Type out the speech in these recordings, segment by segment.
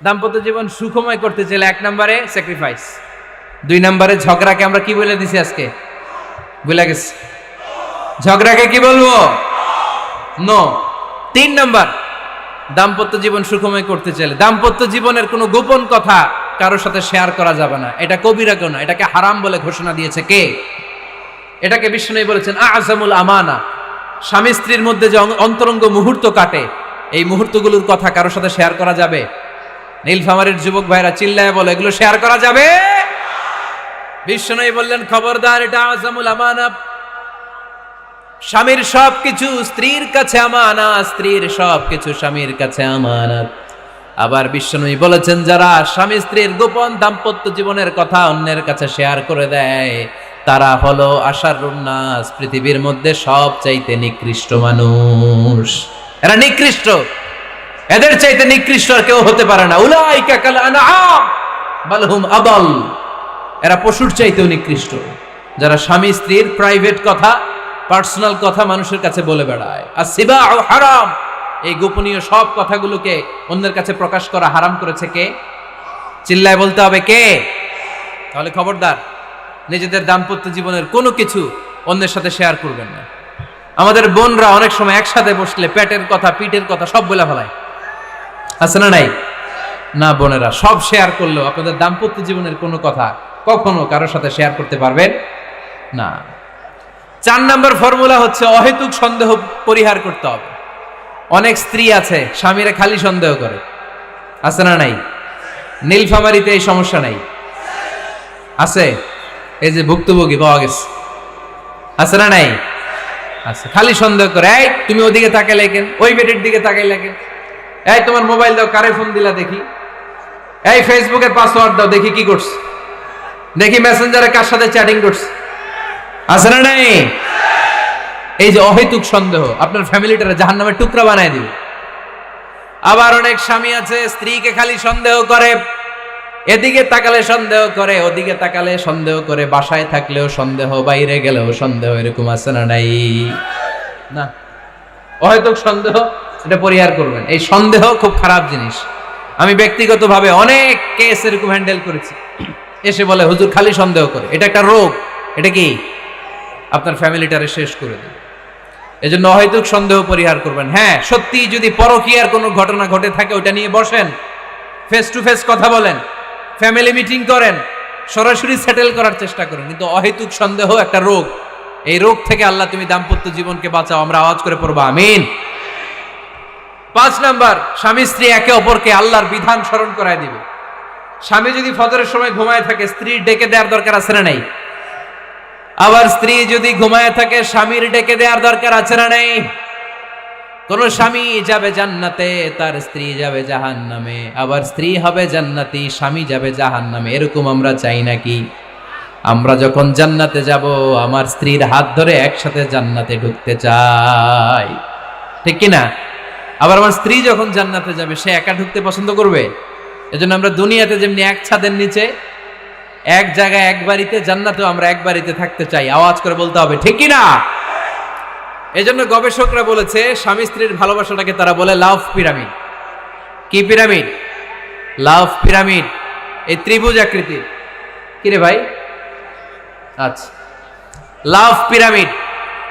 দাম্পত্য জীবন সুখময় করতে চাইলে 1 নম্বরে স্যাক্রিফাইস, 2 নম্বরে ঝগড়াকে আমরা কি বলে দিছি আজকে, ভুলে গেছি, ঝগড়াকে কি বলবো, নো। 3 নম্বর, দাম্পত্য জীবন সুখময় করতে চাইলে দাম্পত্য জীবনের কোনো গোপন কথা কারোর সাথে শেয়ার করা যাবে না। এটা কবিরা গুনাহ, এটাকে হারাম বলে ঘোষণা দিয়েছে কে? এটাকে বিষ্ণু বলেছেন আযমুল আমানা। স্বামী স্ত্রীর মধ্যে যে অন্তরঙ্গ মুহূর্ত কাটে, এই মুহূর্তগুলোর কথা কারোর সাথে শেয়ার করা যাবে? নীলফামারীর যুবক ভাইরা চিল্লায় বলে, এগুলো শেয়ার করা যাবে? বিষ্ণু বললেন খবরদার, এটা আযমুল আমানা। স্বামীর সবকিছু স্ত্রীর কাছে আমানত, স্ত্রীর সবকিছু স্বামীর কাছে আমানত। আবার বিষ্ণু বলেছেন, যারা স্বামী স্ত্রীর গোপন দাম্পত্য জীবনের কথা অন্যের কাছে শেয়ার করে দেয়, তারা হলো আশারুন নাস, পৃথিবীর মধ্যে সবচাইতে নিকৃষ্ট মানুষ। এরা নিকৃষ্ট, এদের চাইতে নিকৃষ্ট আর কেউ হতে পারে না। উলাইকা কাল আনআম বাল হুম আদাল। এরা পশুর চাইতেও নিকৃষ্ট, যারা স্বামী স্ত্রীর প্রাইভেট কথা, পার্সোনাল কথা মানুষের কাছে বলে বেড়ায়। আর সিবাউ হারাম, এই গোপনীয় সব কথাগুলোকে অন্যের কাছে প্রকাশ করা হারাম করেছে কে? চিল্লায় বলতে হবে কে? তাহলে খবরদার, নিজেদের দাম্পত্য জীবনের কোনো কিছু অন্যের সাথে শেয়ার করবেন না। আমাদের বোনরা অনেক সময় একসাথে বসলে পেটের কথা, পিঠের কথা সব বলে ফেলায়, আছে না নাই? না বোনেরা, সব শেয়ার করলেও আপনাদের দাম্পত্য জীবনের কোনো কথা কখনো কারোর সাথে শেয়ার করতে পারবেন না। 4 নম্বর ফর্মুলা হচ্ছে অহেতুক সন্দেহ পরিহার করতে হবে। অনেক স্ত্রী আছে স্বামীরা খালি সন্দেহ করে, আছে না নাই? নীলফামারীতে এই সমস্যা নাই, আছে? এই যে ভুক্তভোগী পাওয়া গেছে, আছে না নাই? আছে, খালি সন্দেহ করে। এই তুমি ওদিকে তাকাইলে কেন, ওই বেটির দিকে তাকাইলে কেন, এই তোমার মোবাইল দাও, কারে ফোন দিলা দেখি, এই ফেসবুকের পাসওয়ার্ড দাও দেখি কি করছে, দেখি মেসেঞ্জারে কার সাথে চ্যাটিং করছে, আছে না নাই? এই যে অহেতুক সন্দেহ আপনার ফ্যামিলিটারে জাহান্নামের টুকরা বানায় দিবে। আবার অনেক স্বামী আছে স্ত্রীকে খালি সন্দেহ করে, এদিকে তাকালে সন্দেহ করে, ওদিকে তাকালে সন্দেহ করে, বাসায় থাকলেও সন্দেহ, বাইরে গেলেও সন্দেহ, এরকম আছে না নাই? না, অহেতুক সন্দেহ এটা পরিহার করবেন। এই সন্দেহ খুব খারাপ জিনিস। আমি ব্যক্তিগতভাবে অনেক কেস এরকম হ্যান্ডেল করেছি। এসে বলে হুজুর খালি সন্দেহ করে, এটা একটা রোগ। এটা কি? আপনার ফ্যামিলিটারে শেষ করে দেবে। এজন্য অহেতুক সন্দেহ পরিহার করবেন। হ্যাঁ, সত্যি যদি পরকীয়ার কোনো ঘটনা ঘটে থাকে ওটা নিয়ে বসেন, ফেস টু ফেস কথা বলেন, ফ্যামিলি মিটিং করেন, সরাসরি সেটেল করার চেষ্টা করেন। কিন্তু অহেতুক সন্দেহ একটা রোগ। এই রোগ থেকে আল্লাহ তুমি দাম্পত্য জীবনকে বাঁচাও। আমরা আওয়াজ করে পড়বো আমিন। 5 নাম্বার, স্বামী স্ত্রী একে অপরকে আল্লাহর বিধান স্মরণ করায় দিবে। স্বামী যদি ফজরের সময় ঘুমায় থাকে, স্ত্রী ডেকে দেওয়ার দরকার আছে না নাই? আবার স্ত্রী যদি ঘুমায় থাকে, স্বামীর ডেকে দেওয়ার দরকার আছে না নাই? কোন স্বামী যাবে জান্নাতে, তার স্ত্রী যাবে জাহান্নামে। আবার স্ত্রী হবে জান্নাতি, স্বামী যাবে জাহান্নামে। এরকম আমরা চাই নাকি? আমরা যখন জান্নাতে যাব, আমার স্ত্রীর হাত ধরে একসাথে জান্নাতে ঢুকতে চাই, ঠিক কি না? আবার আমার স্ত্রী যখন জান্নাতে যাবে, সে একা ঢুকতে পছন্দ করবে? এজন্য আমরা দুনিয়াতে যেমনি এক ছাদের নিচে, এক জায়গায়, এক বাড়িতে, জান্নাতেও আমরা এক বাড়িতে থাকতে চাই। আওয়াজ করে বলতে হবে ঠিক কি না? এজন্য গবেষকরা বলেছে, স্বামী স্ত্রীর ভালোবাসাটাকে তারা বলে লাভ পিরামিড। কি পিরামিড? লাভ পিরামিড। এই ত্রিভুজ আকৃতির। কি রে ভাই? আচ্ছা, লাভ পিরামিড,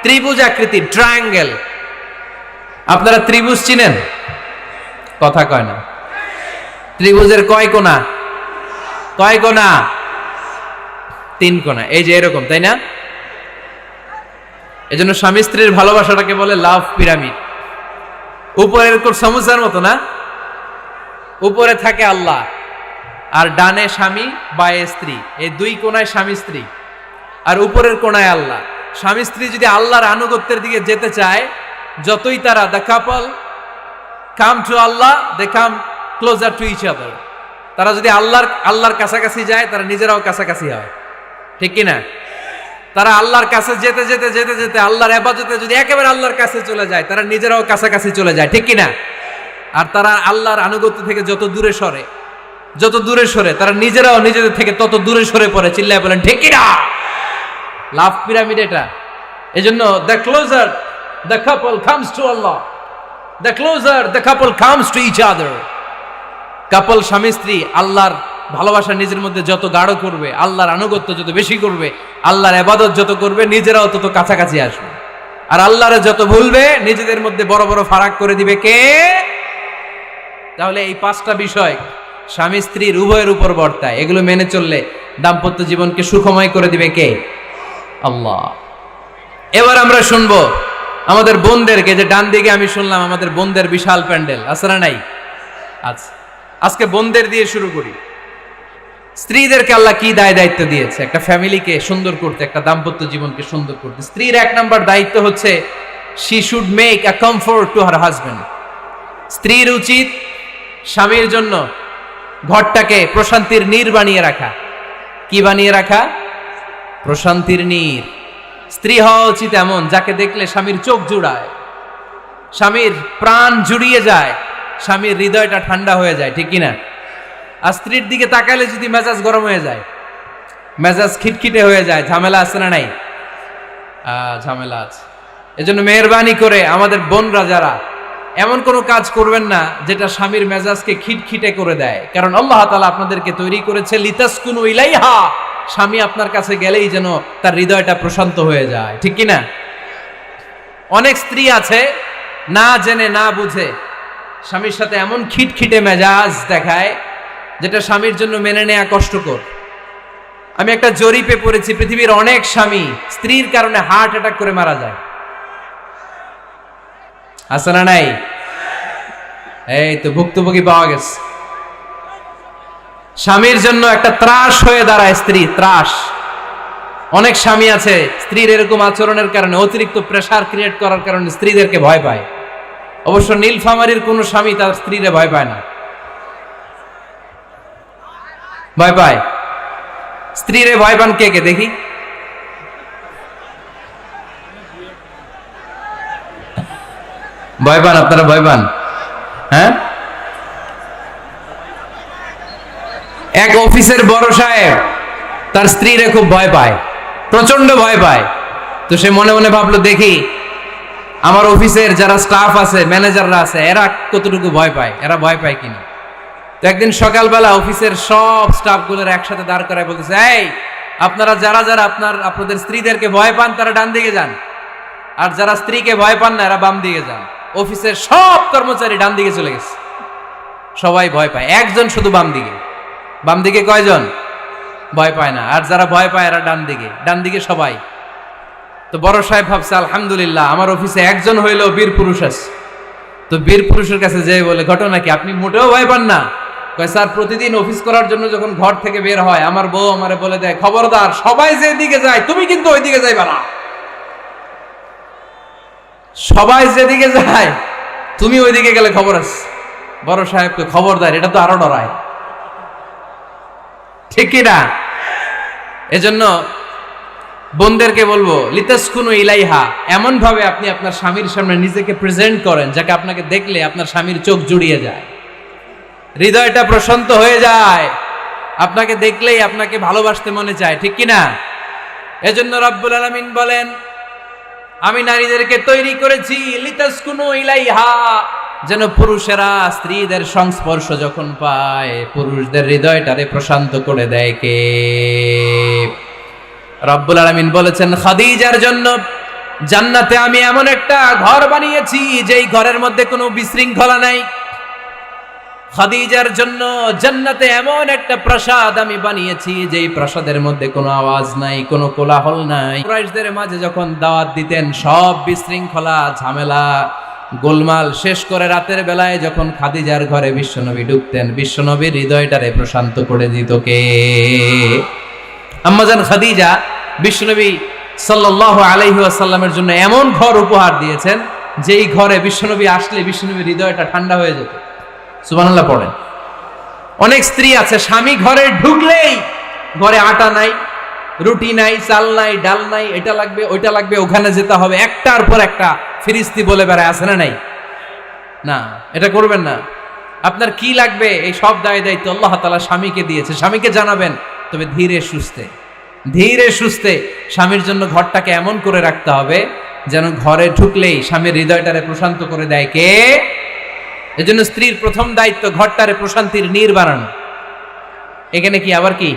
ত্রিভুজ আকৃতির, ট্রায়াঙ্গেল। আপনারা ত্রিভুজ চিনেন? কথা কয় না। ত্রিভুজের কয় কোণা? কয় কোণা? 3 কোণা। এই যে এরকম, তাই না? এজন্য স্বামী স্ত্রীর ভালোবাসাটাকে বলে লাভ পিরামিড। উপরে এরকম সমুচার মতো না, উপরে থাকে আল্লাহ, আর ডানে স্বামী, বায়ে স্ত্রী। এই 2 কোণায় স্বামী স্ত্রী, আর উপরের কোণায় আল্লাহ। স্বামী স্ত্রী যদি আল্লাহর আনুগত্যের দিকে যেতে চায়, যতই তারা, the couple come to Allah, they come closer to each other. তারা যদি আল্লাহর কাছাকাছি যায়, তারা নিজেরাও কাছাকাছি হয়, ঠিক কিনা? তারা আল্লাহর কাছে যেতে যেতে যেতে যেতে আল্লাহর ইবাদতে যদি একেবারে আল্লাহর কাছে চলে যায়, তারা নিজেরাও কাছাকাছি চলে যায়, ঠিক কিনা? আর তারা আল্লাহর আনুগত্য থেকে যত দূরে সরে, তারা নিজেরাও নিজেদের থেকে তত দূরে সরে পড়ে। চিল্লায় বলেন ঠিক কিনা? লাভ পিরামিড এটা। এজন্য the closer the couple comes to Allah, the closer the couple comes to each other. Couple স্বামী স্ত্রী আল্লাহর ভালোবাসা নিজের মধ্যে যত গাঢ় করবে, আল্লাহর আনুগত্য যত বেশি করবে, আল্লাহর ইবাদত যত করবে, নিজেরাও তত কাছাকাছি আসবে। আর আল্লাহরে যত ভুলবে, নিজেদের মধ্যে বড় বড় ফারাক করে দিবে কে? তাহলে এই 5টা বিষয় স্বামী স্ত্রীর উভয়ের উপর বর্তায়। এগুলো মেনে চললে দাম্পত্য জীবনকে সুখময় করে দিবে কে? আল্লাহ। এবার আমরা শুনবো আমাদের বোনদেরকে, যে ডান দিকে আমি শুনলাম আমাদের বোনদের বিশাল প্যান্ডেল আছে না নাই? আচ্ছা, আজকে বোনদের দিয়ে শুরু করি। স্ত্রীদেরকে আল্লাহ কি দায়িত্ব দিয়েছে একটা ফ্যামিলিকে সুন্দর করতে, একটা দাম্পত্য জীবনকে সুন্দর করতে? স্ত্রীর 1 নম্বর দায়িত্ব হচ্ছে she should make a comfort to her husband. স্ত্রীর উচিত স্বামীর জন্য ঘরটাকে প্রশান্তির নীর বানিয়ে রাখা। কি বানিয়ে রাখা? প্রশান্তির নীর। স্ত্রী হওয়া উচিত এমন যাকে দেখলে স্বামীর চোখ জুড়ায়, স্বামীর প্রাণ জুড়িয়ে যায়, স্বামীর হৃদয়টা ঠান্ডা হয়ে যায়, ঠিক কিনা? আর স্ত্রীর দিকে তাকালে যদি মেজাজ গরম হয়ে যায়, মেজাজ খিটখিটে হয়ে যায়, ঝামেলা আছে না নাই? ঝামেলা আছে। এজন্য মেহেরবানি করে আমাদের বোনরা যারা, এমন কোনো কাজ করবেন না যেটা স্বামীর মেজাজকে খিটখিটে করে দেয়। কারণ আল্লাহ তাআলা আপনাদেরকে তৈরি করেছে লিতাসকুনু ইলাইহা, স্বামী আপনার কাছে গেলেই যেন তার হৃদয়টা প্রশান্ত হয়ে যায়, ঠিক কিনা? অনেক স্ত্রী আছে না জেনে না বুঝে স্বামীর সাথে এমন খিটখিটে মেজাজ দেখায় যেটা স্বামীর জন্য মেনে নেওয়া কষ্টকর। আমি একটা জরিপে পড়েছি, পৃথিবীর অনেক স্বামী স্ত্রীর কারণে হার্ট অ্যাটাক করে মারা যায়। আছে না নাই? এই তো ভুক্তভোগী পাওয়া গেছে। স্বামীর জন্য একটা ত্রাস হয়ে দাঁড়ায় স্ত্রী, ত্রাস। অনেক স্বামী আছে স্ত্রীর এরকম আচরণের কারণে, অতিরিক্ত প্রেসার ক্রিয়েট করার কারণে স্ত্রীদেরকে ভয় পায়। অবশ্য নীলফামারীর কোনো স্বামী তার স্ত্রীরে ভয় পায় না। ভয় পায়? স্ত্রীরে ভয় পান কে কে দেখি? ভয় পান আপনারা? ভয় পান? হ্যাঁ, এক অফিসের বড় সাহেব তার স্ত্রীরে খুব ভয় পায়, প্রচন্ড ভয় পায়। তো সে মনে মনে ভাবলো, দেখি আমার অফিসের যারা স্টাফ আছে, ম্যানেজাররা আছে, এরা কতটুকু ভয় পায়, এরা ভয় পায় কিনা। তো একদিন সকালবেলা অফিসের সব স্টাফগুলোর একসাথে দাঁড় করায় বলতেছে, এই আপনারা যারা যারা আপনাদের স্ত্রীদেরকে ভয় পান তারা ডান দিকে যান, আর যারা স্ত্রীকে ভয় পান না এরা বাম দিকে যান। অফিসের সব কর্মচারী ডান দিকে চলে গেছে, সবাই ভয় পায়, একজন শুধু বাম দিকে। বাম দিকে কয়জন? ভয় পায় না। আর যারা ভয় পায় এরা ডান দিকে, ডান দিকে সবাই। তো বড় সাহেব ভাবছে, আলহামদুলিল্লাহ আমার অফিসে একজন হইলেও বীর পুরুষ আছে। তো বীর পুরুষের কাছে যেয়ে বলে, ঘটনা কি, আপনি মোটেও ভয় পান না? কয়, স্যার প্রতিদিন অফিস করার জন্য যখন ঘর থেকে বের হয় আমার বউ আমারে বলে দেয়, খবরদার সবাই যেদিকে যায় তুমি কিন্তু ওইদিকে যাইবা না, সবাই যেদিকে যায় তুমি ওইদিকে গেলে খবর আছে। বড় সাহেবকে খবরদার, এটা তো আরো ডরায়, ঠিক কিনা? এজন্য বোনদেরকে বলবো, লিতাসকুনু ইলাইহা, এমন ভাবে আপনি আপনার স্বামীর সামনে নিজেকে প্রেজেন্ট করেন যাকে আপনাকে দেখলে আপনার স্বামীর চোখ জুড়িয়ে যায়, হৃদয়টা প্রশান্ত হয়ে যায়, আপনাকে দেখলেই আপনাকে ভালোবাসতে মনে চায়, ঠিক কিনা? এজন্য রব্বুল আলামিন বলেন, আমি নারীদেরকে তৈরি করেছি লিতাসকুনু ইলাইহা, যেন পুরুষেরা স্ত্রীদের সংস্পর্শ যখন পায় পুরুষদের হৃদয়টারে প্রশান্ত করে দেয় কে? রব্বুল আলামিন বলেছেন, খাদিজার জন্য জান্নাতে আমি এমন একটা ঘর বানিয়েছি যেই ঘরের মধ্যে কোনো বিশৃঙ্খলা নাই। খাদিজার জন্য জান্নাতে এমন একটা প্রাসাদ আমি বানিয়েছি যেই প্রাসাদের মধ্যে কোনো আওয়াজ নাই, কোনো কোলাহল নাই। কুরাইশদের মাঝে যখন দাওয়াত দিতেন সব বিশৃঙ্খলা, ঝামেলা, গোলমাল শেষ করে রাতের বেলায় যখন খাদিজার ঘরে বিশ্বনবী ঢুকতেন, বিশ্বনবীর হৃদয়টারে প্রশান্ত করে দিত কে? আম্মাজান খাদিজা বিশ্বনবী সাল্লাল্লাহু আলাইহি ওয়াসাল্লামের জন্য এমন ঘর উপহার দিয়েছেন যেই ঘরে বিশ্বনবী আসলে বিশ্বনবীর হৃদয়টা ঠান্ডা হয়ে যেত। সুবহানাল্লাহ পড়েন। অনেক স্ত্রী আছে স্বামী ঘরে ঢুকলেই ঘরে আটা নাই, রুটি নাই, চাল নাই, ডাল নাই, এটা লাগবে ওইটা লাগবে, ওখানে যেতে হবে, একটার পর একটা ফিরিস্তি বলে বেড়ায়, আছে না নাই? না, এটা করবেন না। আপনার কি লাগবে এই সব দায়িত্ব আল্লাহ তাআলা স্বামীকে দিয়েছে, স্বামীকে জানাবেন। তবে ধীরে সুস্থে, ধীরে সুস্থে স্বামীর জন্য ঘরটাকে এমন করে রাখতে হবে যেন ঘরে ঢুকলেই স্বামীর হৃদয়টারে প্রশান্ত করে দেয় কে? এজন্য স্ত্রীর প্রথম দায়িত্ব ঘরটারে প্রশান্তির নীড় বানানো। এখানে কি আবার কি